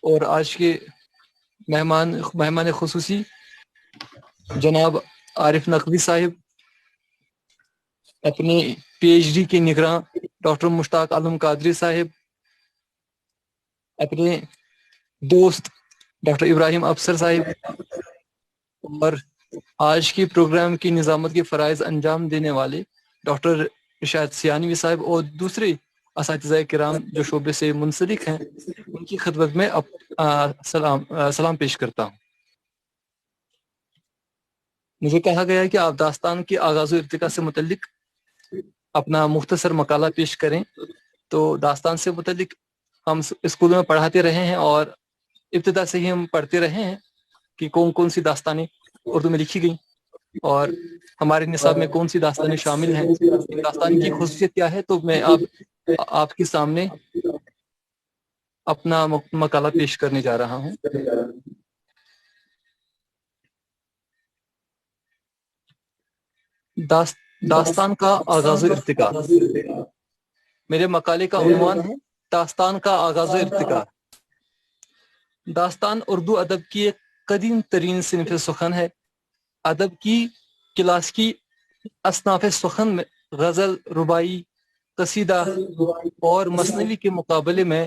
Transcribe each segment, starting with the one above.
اور آج کے مہمان خصوصی جناب عارف نقوی صاحب، اپنے پی ایچ ڈی کے نگراں ڈاکٹر مشتاق عالم قادری صاحب، اپنے دوست ڈاکٹر ابراہیم افسر صاحب، اور آج کے پروگرام کی نظامت کے فرائض انجام دینے والے ڈاکٹر ارشاد سیانوی صاحب اور دوسرے اساتذہ کرام جو شعبے سے منسلک ہیں، ان کی خدمت میں سلام پیش کرتا ہوں۔ مجھے کہا گیا ہے کہ آپ داستان کے آغاز و ارتقاء سے متعلق اپنا مختصر مقالہ پیش کریں۔ تو داستان سے متعلق ہم اسکولوں میں پڑھاتے رہے ہیں اور ابتدا سے ہی ہم پڑھتے رہے ہیں کہ کون کون سی داستانیں اردو میں لکھی گئیں اور ہمارے نصاب میں کون سی داستانیں شامل ہیں، ان داستان کی خصوصیت کیا ہے۔ تو میں آپ کے سامنے اپنا مقالہ پیش کرنے جا رہا ہوں۔ داستان کا آغاز و ارتقاء۔ میرے مقالے کا عنوان ہے داستان کا آغاز و ارتقاء۔ داستان اردو ادب کی ایک قدیم ترین صنف سخن ہے۔ ادب کی کلاس کی اصناف سخن میں غزل، رباعی، قصیدہ اور مثنوی کے مقابلے میں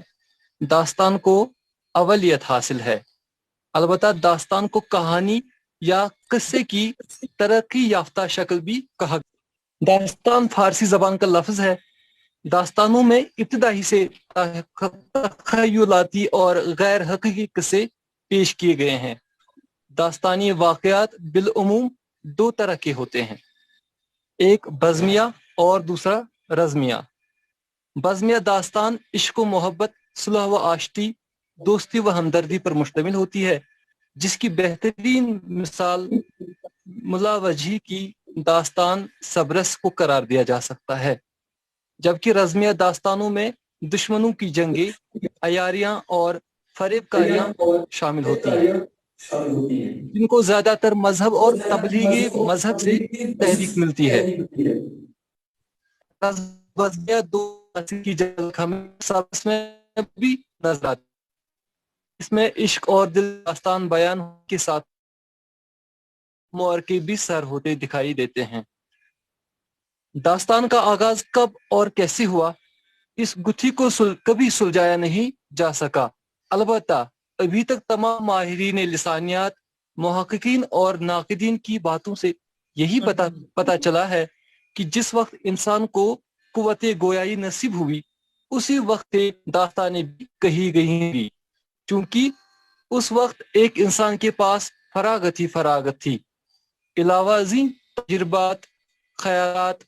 داستان کو اولیت حاصل ہے۔ البتہ داستان کو کہانی یا قصے کی ترقی یافتہ شکل بھی کہا۔ داستان فارسی زبان کا لفظ ہے۔ داستانوں میں ابتدا ہی سے تخیلاتی اور غیر حقیقی قصے پیش کیے گئے ہیں۔ داستانی واقعات بالعموم دو طرح کے ہوتے ہیں، ایک بزمیہ اور دوسرا رزمیہ۔ بزمیہ داستان عشق و محبت، صلح و آشتی، دوستی و ہمدردی پر مشتمل ہوتی ہے، جس کی بہترین مثال ملا وجہی کی داستان صبرس کو قرار دیا جا سکتا ہے۔ جبکہ رزمیہ داستانوں میں دشمنوں کی جنگیں، عیاریاں اور فریب کاریاں شامل ہوتی ہیں، جن کو زیادہ تر مذہب اور تبلیغ مذہب سے تحریک ملتی ہے۔ رزمیہ دو کی جگہ میں بھی نظر آتی ہے۔ اس میں عشق اور دل داستان بیان کے ساتھ معرکے بھی سر ہوتے دکھائی دیتے ہیں۔ داستان کا آغاز کب اور کیسے ہوا، اس گتھی کو کبھی سلجھایا نہیں جا سکا۔ البتہ ابھی تک تمام ماہرین لسانیات، محققین اور ناقدین کی باتوں سے یہی پتہ چلا ہے کہ جس وقت انسان کو قوت گویائی نصیب ہوئی، اسی وقت داستانیں بھی کہی گئی، چونکہ اس وقت ایک انسان کے پاس فراغت تھی۔ علاوہ ازیں تجربات، خیالات،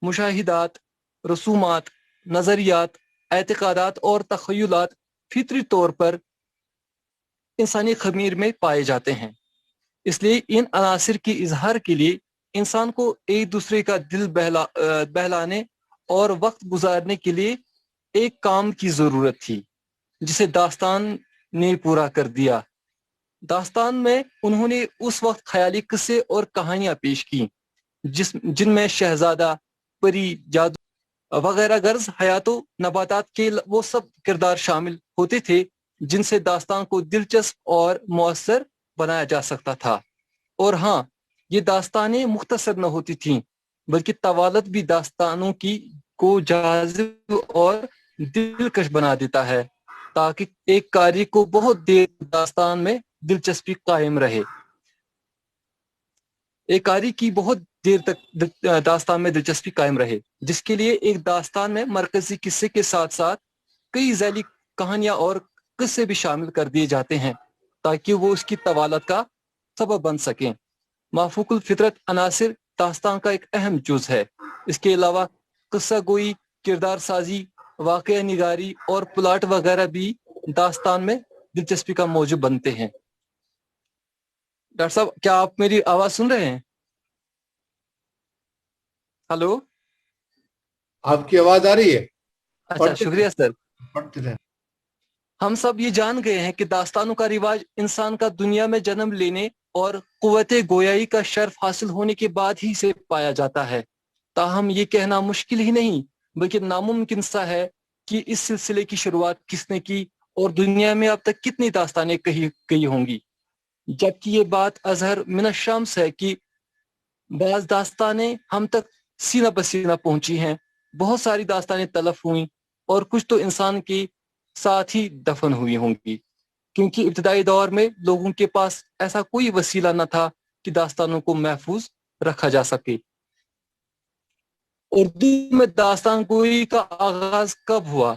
مشاہدات، رسومات، نظریات، اعتقادات اور تخیلات فطری طور پر انسانی خمیر میں پائے جاتے ہیں۔ اس لیے ان عناصر کے اظہار کے لیے انسان کو ایک دوسرے کا دل بہلانے اور وقت گزارنے کے لیے ایک کام کی ضرورت تھی، جسے داستان نے پورا کر دیا۔ داستان میں انہوں نے اس وقت خیالی قصے اور کہانیاں پیش کی جن میں شہزادہ، پری، جادو وغیرہ غرض حیات و نباتات کے وہ سب کردار شامل ہوتے تھے جن سے داستان کو دلچسپ اور مؤثر بنایا جا سکتا تھا۔ اور ہاں، یہ داستانیں مختصر نہ ہوتی تھیں، بلکہ طوالت بھی داستانوں کو جاذب اور دلکش بنا دیتا ہے، تاکہ ایک قاری کو بہت دیر داستان میں دلچسپی قائم رہے۔ ایک قاری کی بہت دیر تک داستان میں دلچسپی قائم رہے، جس کے لیے ایک داستان میں مرکزی قصے کے ساتھ ساتھ کئی ذیلی کہانیاں اور قصے بھی شامل کر دیے جاتے ہیں تاکہ وہ اس کی طوالت کا سبب بن سکیں۔ مافوق الفطرت عناصر داستان کا ایک اہم جز ہے۔ اس کے علاوہ قصہ گوئی، کردار سازی، واقعہ نگاری اور پلاٹ وغیرہ بھی داستان میں دلچسپی کا موجب بنتے ہیں۔ ڈاکٹر صاحب، کیا آپ میری آواز سن رہے ہیں؟ ہلو، آپ کی آواز آ رہی ہے؟ اچھا، شکریہ سر۔ پڑھتے رہیں۔ ہم سب یہ جان گئے ہیں کہ داستانوں کا رواج انسان کا دنیا میں جنم لینے اور قوت گویائی کا شرف حاصل ہونے کے بعد ہی سے پایا جاتا ہے۔ تاہم یہ کہنا مشکل ہی نہیں بلکہ ناممکن سا ہے کہ اس سلسلے کی شروعات کس نے کی اور دنیا میں اب تک کتنی داستانیں کہی گئی ہوں گی، جبکہ یہ بات اظہر من الشمس ہے کہ بعض داستانیں ہم تک سینہ بسینہ پہنچی ہیں، بہت ساری داستانیں تلف ہوئیں اور کچھ تو انسان کے ساتھ ہی دفن ہوئی ہوں گی، کیونکہ ابتدائی دور میں لوگوں کے پاس ایسا کوئی وسیلہ نہ تھا کہ داستانوں کو محفوظ رکھا جا سکے۔ اردو میں داستان گوئی کا آغاز کب ہوا،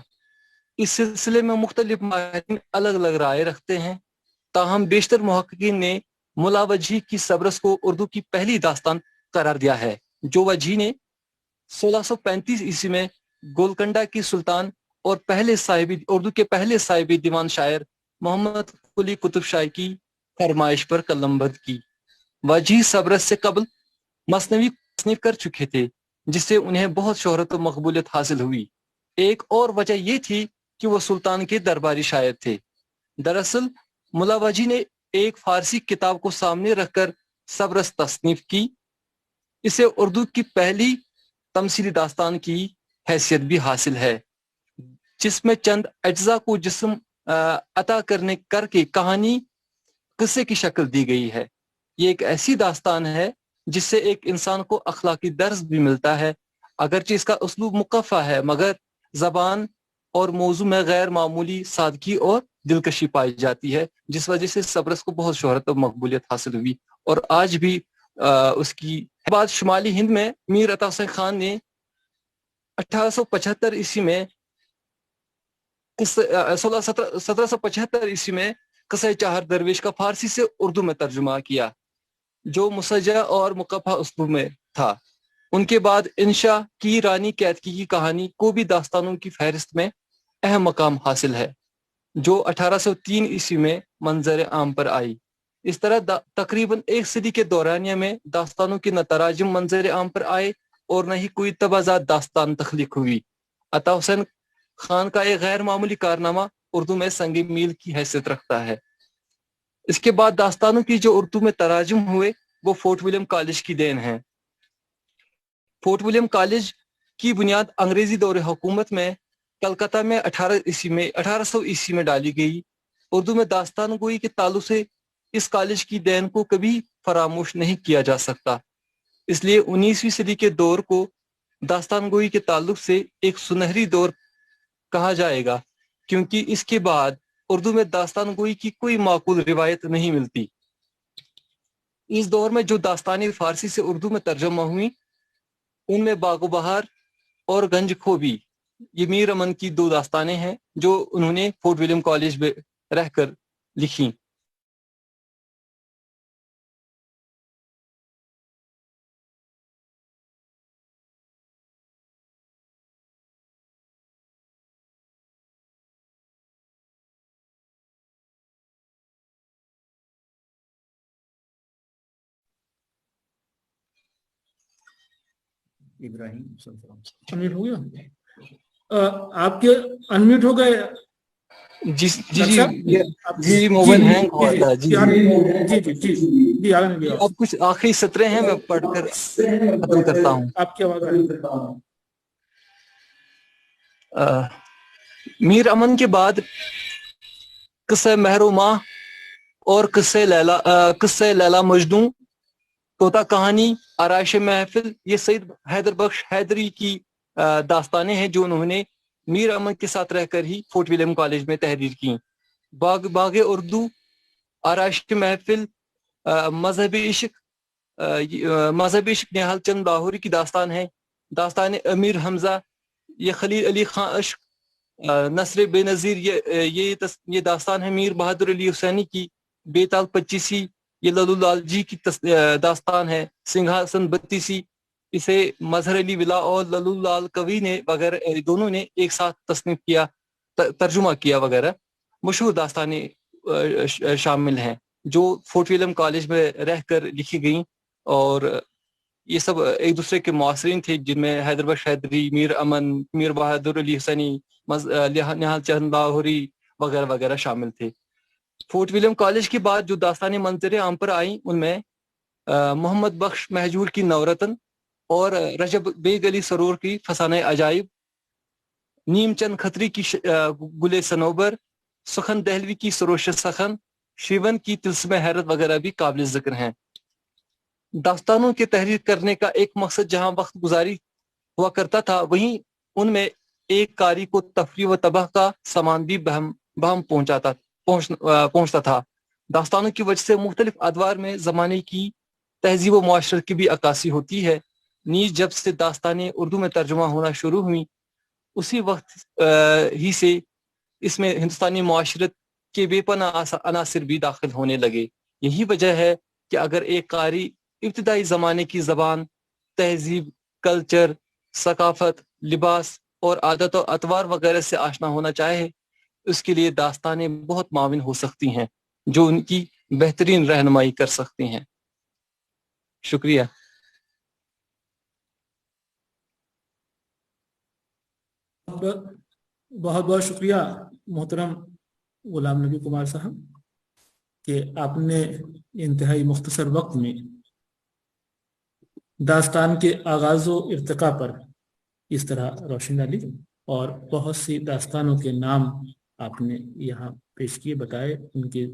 اس سلسلے میں مختلف ماہرین الگ الگ رائے رکھتے ہیں، تاہم بیشتر محققین نے ملا وجہی کی سبرس کو اردو کی پہلی داستان قرار دیا ہے، جو وجہی نے 1635 عیسوی میں گولکنڈہ کی سلطان اور اردو کے پہلے صاحب دیوان شاعر محمد قلی قطب شاہ کی فرمائش پر قلم بند کی۔ وجہی سبرس سے قبل مثنوی تصنیف کر چکے تھے، جس سے انہیں بہت شہرت و مقبولیت حاصل ہوئی۔ ایک اور وجہ یہ تھی کہ وہ سلطان کے درباری شاعر تھے۔ دراصل ملا وجہی نے ایک فارسی کتاب کو سامنے رکھ کر سبرس تصنیف کی، اسے اردو کی پہلی تمثیلی داستان کی حیثیت بھی حاصل ہے، جس میں چند اجزاء کو جسم عطا کر کے کہانی قصے کی شکل دی گئی ہے۔ یہ ایک ایسی داستان ہے جس سے ایک انسان کو اخلاقی درس بھی ملتا ہے، اگرچہ اس کا اسلوب مقفع ہے، مگر زبان اور موضوع میں غیر معمولی سادگی اور دلکشی پائی جاتی ہے، جس وجہ سے سبرس کو بہت شہرت و مقبولیت حاصل ہوئی، اور آج بھی اس کی بعد شمالی ہند میں میر عطا حسین خان نے 1875 عیسوی میں 1775 عیسوی میں قصہ چہار درویش کا فارسی سے اردو میں ترجمہ کیا، جو مسجع اور مقفع اسلوب میں تھا۔ ان کے بعد انشا کی رانی کیتکی کی کہانی کو بھی داستانوں کی فہرست میں اہم مقام حاصل ہے، جو 1803 عیسوی میں منظر عام پر آئی۔ اس طرح تقریباً ایک صدی کے دورانیہ میں داستانوں کے نہ تراجم منظر عام پر آئے اور نہ ہی کوئی تبازات داستان تخلیق ہوئی۔ عطا حسین خان کا ایک غیر معمولی کارنامہ اردو میں سنگ میل کی حیثیت رکھتا ہے۔ اس کے بعد داستانوں کی جو اردو میں تراجم ہوئے وہ فورٹ ولیم کالج کی دین ہے۔ فورٹ ولیم کالج کی بنیاد انگریزی دور حکومت میں کلکتہ میں 1800 عیسوی میں ڈالی گئی۔ اردو میں داستان گوئی کے تعلق سے اس کالج کی دین کو کبھی فراموش نہیں کیا جا سکتا، اس لیے 19ویں صدی کے دور کو داستان گوئی کے تعلق سے ایک سنہری دور کہا جائے گا، کیونکہ اس کے بعد اردو میں داستان گوئی کی کوئی معقول روایت نہیں ملتی۔ اس دور میں جو داستانیں فارسی سے اردو میں ترجمہ ہوئیں ان میں باغ و بہار اور گنج کھوبی، یہ میر امن کی دو داستانیں ہیں جو انہوں نے فورٹ ولیم کالج میں رہ کر لکھی۔ ابراہیم انمیوٹ ہو گیا؟ آپ کے انمیوٹ ہو گئے؟ جی جی جی جی موبائل ہینگ ہوا تھا۔ جی جی اب کچھ آخری سطریں ہیں، میں پڑھ کر ختم کرتا ہوں۔ آپ کی آواز آ رہی ہے۔ میر امن کے بعد قصہ مہر و ماہ اور قصہ لیلا مجنوں، طوطا کہانی، آرائش محفل، یہ سید حیدر بخش حیدری کی داستانیں ہیں جو انہوں نے میر امن کے ساتھ رہ کر ہی فورٹ ولیم کالج میں تحریر کی۔ باغ اردو، آرائش محفل، مذہبی عشق نہال چند لاہوری کی داستان ہے۔ داستان امیر حمزہ، یہ خلیل علی خان عشق، نصر بے نظیر، یہ داستان ہے میر بہادر علی حسینی کی۔ بے تال پچیسی، یہ للو لال جی کی داستان ہے۔ سنگھاسن بتیسی، اسے مظہر علی ولا اور للو لال کوی نے وغیرہ دونوں نے ایک ساتھ تصنیف کیا، ترجمہ کیا وغیرہ۔ مشہور داستانیں شامل ہیں جو فورٹ ولیم کالج میں رہ کر لکھی گئیں، اور یہ سب ایک دوسرے کے معاصرین تھے، جن میں حیدر بخش حیدری، میر امن، میر بہادر علی حسینی، نہال چند لاہوری وغیرہ وغیرہ شامل تھے۔ فورٹ ولیم کالج کے بعد جو داستانیں منظر عام پر آئیں ان میں محمد بخش مہجور کی نورتن اور رجب بیگ علی سرور کی فسانہ عجائب، نیم چند کھتری کی گل صنوبر، سخن دہلوی کی سروش سخن، شیون کی تلسم حیرت وغیرہ بھی قابل ذکر ہیں۔ داستانوں کے تحریر کرنے کا ایک مقصد جہاں وقت گزاری ہوا کرتا تھا، وہیں ان میں ایک قاری کو تفریح و تباہ کا سامان بھی بہم پہنچتا تھا۔ داستانوں کی وجہ سے مختلف ادوار میں زمانے کی تہذیب و معاشرت کی بھی عکاسی ہوتی ہے۔ نیز جب سے داستانیں اردو میں ترجمہ ہونا شروع ہوئیں، اسی وقت ہی سے اس میں ہندوستانی معاشرت کے بے پناہ عناصر بھی داخل ہونے لگے۔ یہی وجہ ہے کہ اگر ایک قاری ابتدائی زمانے کی زبان، تہذیب، کلچر، ثقافت، لباس اور عادت و اطوار وغیرہ سے آشنا ہونا چاہے، اس کے لیے داستانیں بہت معاون ہو سکتی ہیں جو ان کی بہترین رہنمائی کر سکتی ہیں۔ شکریہ۔ بہت بہت شکریہ محترم غلام نبی کمار صاحب کہ آپ نے انتہائی مختصر وقت میں داستان کے آغاز و ارتقاء پر اس طرح روشنی ڈالی، اور بہت سی داستانوں کے نام آپ نے یہاں پیش کیے، بتائے، ان کے